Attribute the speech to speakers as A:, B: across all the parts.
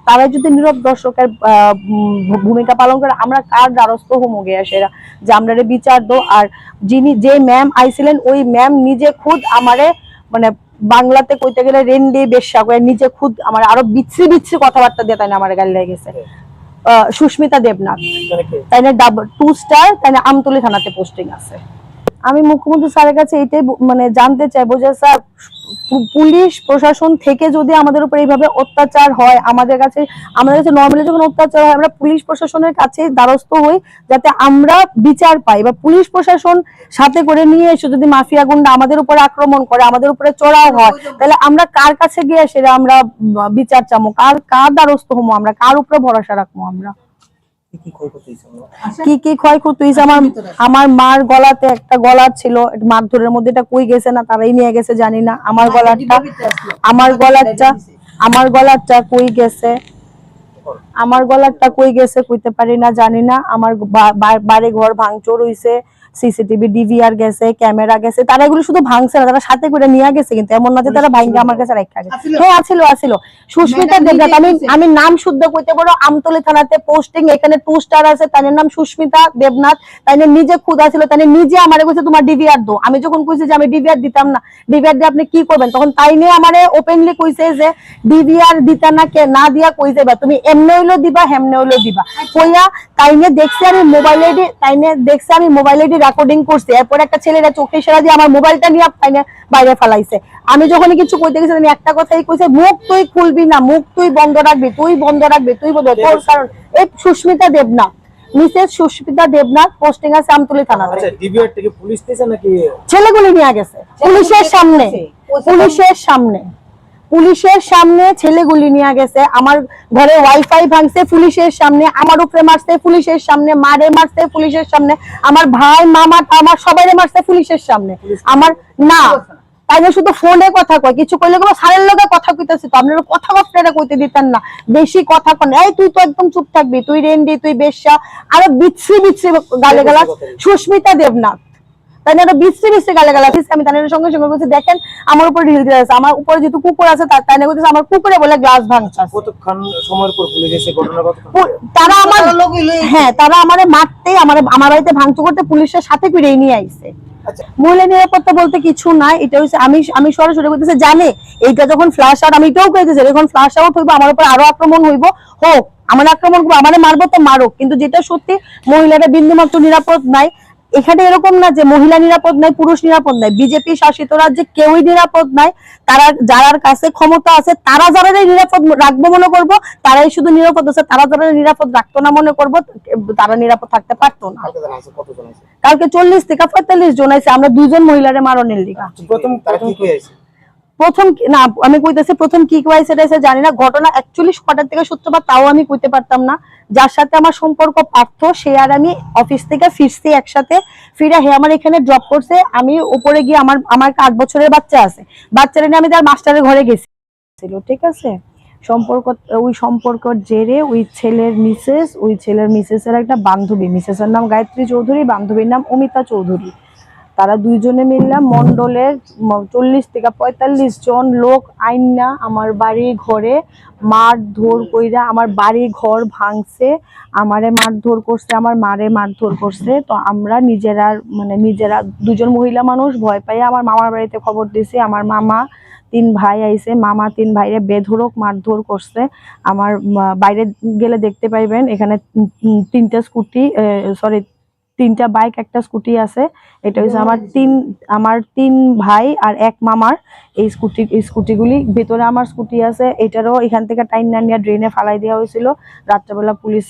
A: তারা যদি নীরব দর্শকের ভূমিকা পালন করে আমরা কার দ্বারস্থ হমো গিয়া সেরা যে আমরা বিচার দো। আর যে ম্যাম আইছিলেন ওই ম্যাম নিজে খুদ আমারে মানে বাংলাতে কইতে গেলে রেন্ডি বেশ্যা করে নিজে খুদ আমার আরো বিচ্ছি বিচ্ছি কথাবার্তা দিয়ে তাই না আমার গালি লেগে গেছে। সুস্মিতা দেবনাথ তাই না 2 স্টার তাই না আমতলী থানাতে পোস্টিং আছে। আমি মুখ্যমন্ত্রী স্যারের কাছে এটাই মানে জানতে চাইবো যে স্যার পুলিশ প্রশাসন থেকে যদি আমাদের উপর এইভাবে অত্যাচার হয় আমাদের কাছে নর্মালি যখন অত্যাচার হয় আমরা পুলিশ প্রশাসনের কাছে দ্বারস্থ হই যাতে আমরা বিচার পাই, বা পুলিশ প্রশাসন সাথে করে নিয়ে এসে যদি মাফিয়া গুন্ডা আমাদের উপরে আক্রমণ করে আমাদের উপরে চড়াও হয় তাহলে আমরা কার কাছে গিয়ে সেটা আমরা বিচার চামো, কার দ্বারস্থ হবো, আমরা কার উপরে ভরসা রাখবো, আমরা কি কি ক্ষয়ক্ষতি হয়েছে। আমার মার গলাতে একটা গলা ছিল মারধরের মধ্যে, এটা কই গেছে না তারাই নিয়ে গেছে জানি না। আমার গলাটা কই গেছে, আমার গলাটা কই গেছে কইতে পারি না জানি না। আমার বাড়ি ঘর ভাঙচুর হইছে, সিসিটিভি ডিভিআর গেছে, ক্যামেরা গেছে, তারা এগুলো শুধু ভাঙছে না, তারা সাথে করে নিয়ে গেছে, কিন্তু এমন না যে তারা ভাঙকে আমার কাছে রাখা গেছে। হ্যাঁ আছিল। সুস্মিতা দেবনাথ, আমি নাম শুদ্ধ কইতে পারো, আমতলী থানাতে পোস্টিং, এখানে 2 স্টার আছে, তার নাম সুস্মিতা দেবনাথ, তাই নিজে খুদা ছিল, তাই নিজে আমারে কইছে তোমার ডিভিআর দো। আমি যখন কইছি যে আমি ডিভিআর দিতাম না, ডিভিআর দিয়ে আপনি কি করবেন, তখন তাই নিয়ে আমারে ওপেনলি কইছে যে ডিভিআর দিতা না কে না দিয়া কই যাবে তুমি, এমনে হইলো দিবা হেমনে হইলো দিবা কইয়া তাই নিয়ে দেখছি আমি মোবাইলে রেকর্ডিং করছি। এরপর একটা ছেলেরা চোখে ইশারা দিয়ে আমার মোবাইলটা নিয়ে বাইরে ফেলাইছে। আমি যখন কিছু কইতে গেছি আমি একটা কথাই কইছে, মুখ তুই খুলবি না, মুখ তুই বন্ধ রাখবি, তুই বন্ধ তোর কারণ এই সুস্মিতা দেবনাথ, মিসেস সুস্মিতা দেবনাথ পোস্টিং আছে আমতলী থানাতে।
B: আচ্ছা ডিভিআর থেকে পুলিশ দিয়েছে নাকি
A: ছেলেগুলি নিয়ে গেছে পুলিশের সামনে ছেলেগুলি নিয়ে গেছে। আমার ঘরে ওয়াইফাই ভাঙছে পুলিশের সামনে, আমার উপরে মারছে পুলিশের সামনে, মারে মারছে পুলিশের সামনে, আমার ভাই মামা আমার সবাইরে মারছে পুলিশের সামনে। আমার না তাই না শুধু ফোনে কথা কয়, কিছু কইলে কোনো সারের লগে কথা কইতেছি তো আপনারা কথাবার্তা কইতে দিতেন না, বেশি কথা কন, এই তুই তো একদম চুপ থাকবি, তুই রেন্ডি, তুই বেশ্যা, আরো বিচ্ছি গালে গালা। সুস্মিতা দেবনাথ তাই না বিশ্রী গালে গালা। আমি তাদের সঙ্গে সঙ্গে বলছি দেখেন আমার উপর ঢিল দিয়ে আছে, আমার উপরে যেহেতু কুকুর আছে তাই না বলতেছে আমার কুকুরে বলে গ্লাস ভাঙছে।
B: কতক্ষণ সময়ের পর পুলিশ এসে ঘটনা
A: তারা আমারে মারতে আমার বাড়িতে ভাঙচুর করতে পুলিশের সাথে করে নিয়ে আইছে। মহিলা নিরাপত্তা বলতে কিছু নাই, এটা হচ্ছে আমি সরাসরি বলতেছি জানে এইটা যখন ফ্ল্যাশ আউট, আমি এটাও কইতেছি যখন ফ্ল্যাশ আউট হইব আমার উপর আরো আক্রমণ হইব, হোক আমার আক্রমণ করবো, আমারে মারবো তো মারুক, কিন্তু যেটা সত্যি মহিলারা বিন্দুমাত্র নিরাপদ নাই। এখানে এরকম না যে মহিলা নিরাপদ নাই পুরুষ নিরাপদ নাই, বিজেপি শাসিত রাজ্যে কেউই নিরাপদ নাই। তারা যার কাছে ক্ষমতা আছে তারা যারা নিরাপদ রাখবো মনে করবো তারাই শুধু নিরাপদ আছে, তারা যারা নিরাপদ রাখতো না মনে করবো তারা নিরাপদ থাকতে পারতো না। কালকে 40 থেকে 45 জন আছে, আমরা 2 জন মহিলারে মারণের লিগা। প্রথম না আমি কইতেছি প্রথম কি কইছে এটা জানি না, ঘটনা অ্যাকচুয়ালি কটার থেকে সূত্রপাত তাও আমি কইতে পারতাম না। যার সাথে আমার সম্পর্ক পার্থ সে আর আমি অফিস থেকে ফিরছি একসাথে, ফিরে হে আমার এখানে ড্রপ করছে, আমি উপরে গিয়ে আমার 8 বছরের বাচ্চা আছে, বাচ্চারা নিয়ে আমি তার মাস্টারের ঘরে গেছিল, ঠিক আছে। ওই সম্পর্কের জেরে ওই ছেলের মিসেসের একটা বান্ধবী, মিসেসের নাম গায়ত্রী চৌধুরী, বান্ধবীর নাম অমিতা চৌধুরী, তারা 2 জনে মিললাম মন্ডলের 40 থেকে 45 জন লোক আইনা আমার বাড়ি ঘরে মারধর কইরা আমার বাড়ি ঘর ভাঙছে, আমারে মারধর করছে, আমার মারে মারধর করছে। তো আমরা নিজেরা 2 জন মহিলা মানুষ ভয় পাইয়া আমার মামার বাড়িতে খবর দিছি। আমার মামা 3 ভাই আইছে, মামা 3 ভাইরে বেধড়ক মারধর করছে। আমার বাইরে গেলে দেখতে পাইবেন এখানে 3টা বাইক একটা স্কুটি আছে, এটা হচ্ছে আমার 3 ভাই আর 1 মামার এই স্কুটিগুলি, ভেতরে আমার স্কুটি আছে, এটারও এখান থেকে টাইন না নিয়ে ড্রেনে ফালাই দেওয়া হয়েছিল। রাত্রেবেলা পুলিশ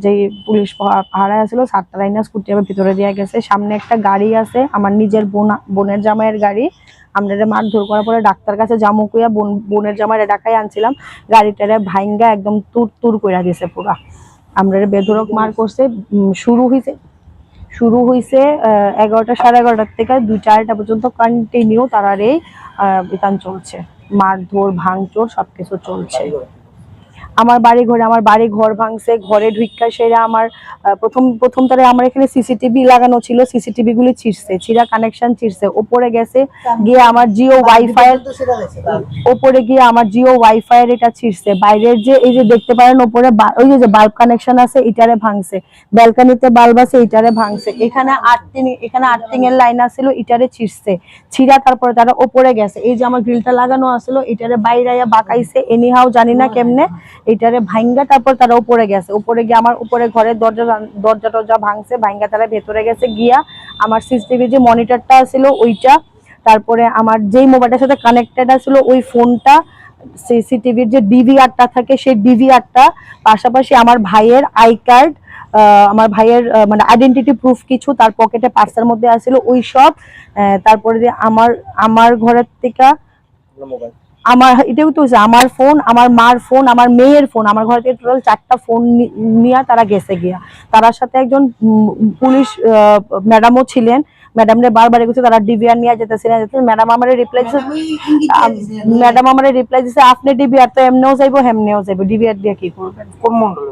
A: যে পুলিশ পাহারায় আছিল সাতটা লাইনা স্কুটি আবার ভিতরে দেওয়া গেছে। সামনে একটা গাড়ি আছে আমার নিজের বোনের জামাইয়ের গাড়ি, আমরা মারধর করার পরে ডাক্তার কাছে জামু কইয়া বোনের জামাইয়ের ঢাকায় আনছিলাম, গাড়িটারে ভাঙ্গা একদম তুর কইরা দিয়েছে পুরা, আমরা বেধড়ক মার করছে। শুরু হয়েছে 11টা সাড়ে 11টার থেকে 2-4টা পর্যন্ত কন্টিনিউ তারার এই বিতান চলছে, মারধর ভাঙচুর সবকিছু চলছে। আমার বাড়ি ঘর ভাঙছে, ঘরে ঢুইকা সেরা আমার প্রথম তারে আমার এখানে সিসিটিভি লাগানো ছিল, সিসিটিভি গুলি ছিঁড়া কানেকশন ছিঁড়ছে, উপরে গেছে গিয়ে আমার জিও ওয়াইফাই উপরে গিয়ে আমার জিও ওয়াইফাই এর এটা ছিঁড়ছে, বাইরের যে এই যে দেখতে পারেন উপরে ওই যে বাল্ব কানেকশন আছে এটারে ভাঙছে, ব্যালকনিতে বাল্ব আছে এটারে ভাঙছে, এখানে আর্থিং এর লাইন আছিল এটারে ছিঁড়া, তারপরে তারা উপরে গেছে, এই যে আমার গ্রিলটা লাগানো আছিল এটারে বাইরে বাঁকাইছে এনিহাও জানি না কেমনে, এটারে ভাঙ্গা তারপর তারা উপরে গেছে, উপরে গিয়ে আমার উপরে ঘরের দরজা ভাঙছে, ভাঙ্গা তারা ভেতরে গেছে গিয়া আমার সিসিটিভি যে মনিটরটা ছিল ওইটা, তারপরে আমার যেই মোবাইলটার সাথে কানেক্টেড আছিল ওই ফোনটা, সিসিটিভির যে ডিভিআরটা থাকে সেই ডিভিআরটা, পাশাপাশি আমার ভাইয়ের আই কার্ড, আমার ভাইয়ের মানে আইডেন্টিটি প্রুফ কিছু তার পকেটে পার্সের মধ্যে আছিল ওই সব, তারপরে যে আমার ঘরের থেকে আমার এটাও তো আমার ফোন, আমার মার ফোন, আমার মেয়ের ফোন, আমার ঘরে টোটাল 4টা ফোন নিয়ে তারা গেছে গিয়া, তার সাথে একজন পুলিশ ম্যাডামও ছিলেন, ম্যাডামরে বারবার এসে তারা ডিভিআর নিয়ে যেতেছিলেন, ম্যাডাম আমারে রিপ্লাই দিছে আপনি ডিভিআর তো এমনেও যাইবো হেমনেও যাইবো, ডিভিআর দিয়ে কি করবেন?
B: কোন মন্ডল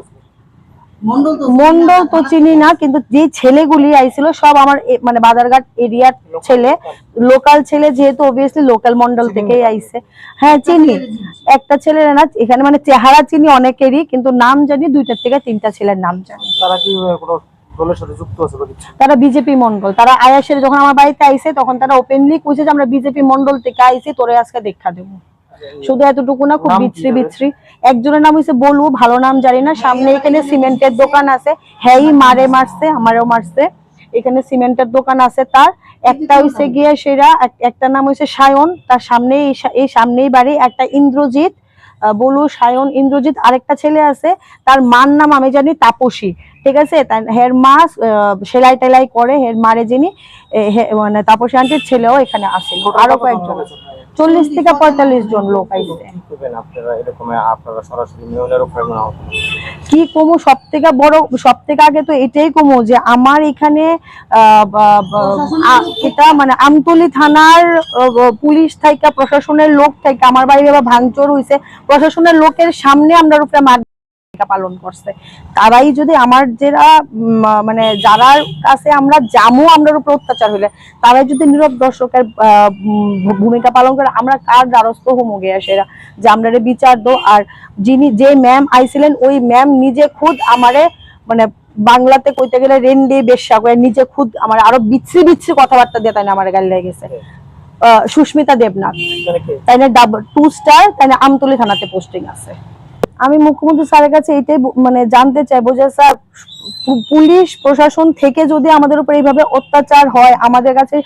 A: মন্ডল তো চিনি না, কিন্তু যে ছেলেগুলি আইছিল সব আমার মানে বাজারঘাট এরিয়ার ছেলে, লোকাল ছেলে, যেহেতু অবভিয়াসলি লোকাল মন্ডল থেকেই আইছে। হ্যাঁ চিনি, একটা ছেলের না এখানে মানে চেহারা চিনি অনেকেরই, কিন্তু নাম জানি 2টা থেকে 3টা ছেলের নাম জানি।
B: তারা কি কোনো দলের সাথে যুক্ত আছে বা কিছু?
A: তারা বিজেপি মন্ডল, তারা আয়াসের যখন আমার বাড়িতে আইছে তখন তারা ওপেনলি কইছে যে আমরা বিজেপি মন্ডল থেকে আইছি, তোরে আজকে দেখা দেবো, শুধু এতটুকু না, খুব বিচ্ছিরি। একজনের নাম হইছে বলু, ভালো নাম জানি না, সামনে এখানে সিমেন্টের দোকান আছে, হ্যাঁ মারছে, আমারও মারছে, এখানে সিমেন্টের দোকান আছে তার, একটা হইছে গিয়ে সেরা, একটা নাম হইছে সায়ন, তার সামনে এই সামনেই বাড়ি, একটা ইন্দ্রজিৎ, বলু সায়ন ইন্দ্রজিৎ, আরেকটা ছেলে আছে তার মার নাম আমি জানি তাপসী, ঠিক আছে, হের মা সেলাই টেলাই করে, হের মারে যিনি মানে তাপসী আন্টির ছেলেও এখানে আসে, আরো কয়েকজন, 40 থেকে 45 জন লোক আইছে। কি কমু, সব থেকে আগে তো এটাই কমু যে আমার এখানে এটা মানে আমতলী থানার পুলিশ থেকে, প্রশাসনের লোক থেকে আমার বাড়ি বাবা ভাঙচুর হইছে, প্রশাসনের লোকের সামনে আমরা উপরে পালন করছে, তারাই যদি আমার যারা মানে যারার কাছে আমরা জামু আমরার উপর অত্যাচার হইলে তারাই যদি নীরব দর্শকের ভূমিকা পালন করে, আমরা কার দ্বারস্থ হমু গিয়া সেরা যে আমরা বিচার দো। আর যে ম্যাম আইছিলেন ওই ম্যাম নিজে খুদ আমারে মানে বাংলাতে কইতে গেলে রেন্ডি বেশ্যা করে নিজে খুদ আমার আরো বিচ্ছিরি কথাবার্তা দিয়ে তাই না আমার গাল লেগে গেছে। সুস্মিতা দেবনাথ, তাই না 2 স্টার, তাই না আমতলী থানাতে পোস্টিং আছে। আমি মুখ্যমন্ত্রী স্যারের কাছে এটাই মানে জানতে চাইবো যে স্যার পুলিশ প্রশাসন থেকে যদি আমাদের উপর এইভাবে অত্যাচার হয়, আমাদের কাছে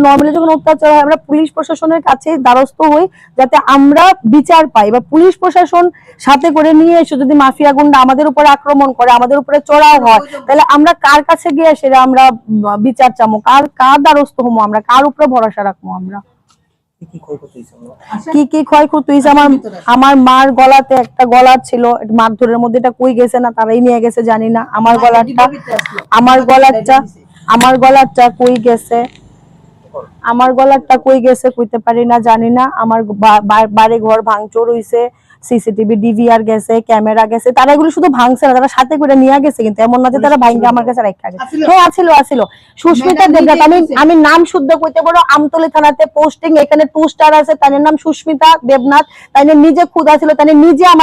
A: নর্মালি যখন অত্যাচার হয় আমরা পুলিশ প্রশাসনের কাছে দ্বারস্থ হই যাতে আমরা বিচার পাই, বা পুলিশ প্রশাসন সাথে করে নিয়ে এসে যদি মাফিয়া গুন্ডা আমাদের উপরে আক্রমণ করে, আমাদের উপরে চড়াও হয়, তাহলে আমরা কার কাছে গিয়ে সেটা আমরা বিচার চামো, কার দ্বারস্থ হবো, আমরা কার উপরে ভরসা রাখবো? আমরা কি ক্ষয়ক্ষতি হয়েছে? আমার মার গলাতে একটা গলা ছিল, মারধরের মধ্যে এটা কই গেছে না তারাই নিয়ে গেছে জানি না, আমার গলারটা কই গেছে কইতে পারি না, জানি না। আমার বাড়ি ঘর ভাঙচুর হইছে, সিসিটিভি ডিভিআর গেছে, ক্যামেরা গেছে, তারা এগুলো শুধু ভাঙছে না, তারা সাথে করে নিয়ে গেছে, কিন্তু এমন না যে তারা ভাঙে আমার কাছে রাখা গেছে। হ্যাঁ আছিল। সুস্মিতা দেবনাথ, আমি নাম শুদ্ধ কইতে পারো, আমতলী থানাতে পোস্টিং, এখানে 2 স্টার আছে, তার নাম সুস্মিতা দেবনাথ, তাই নিজে খুদ আছিল, তাই নিজে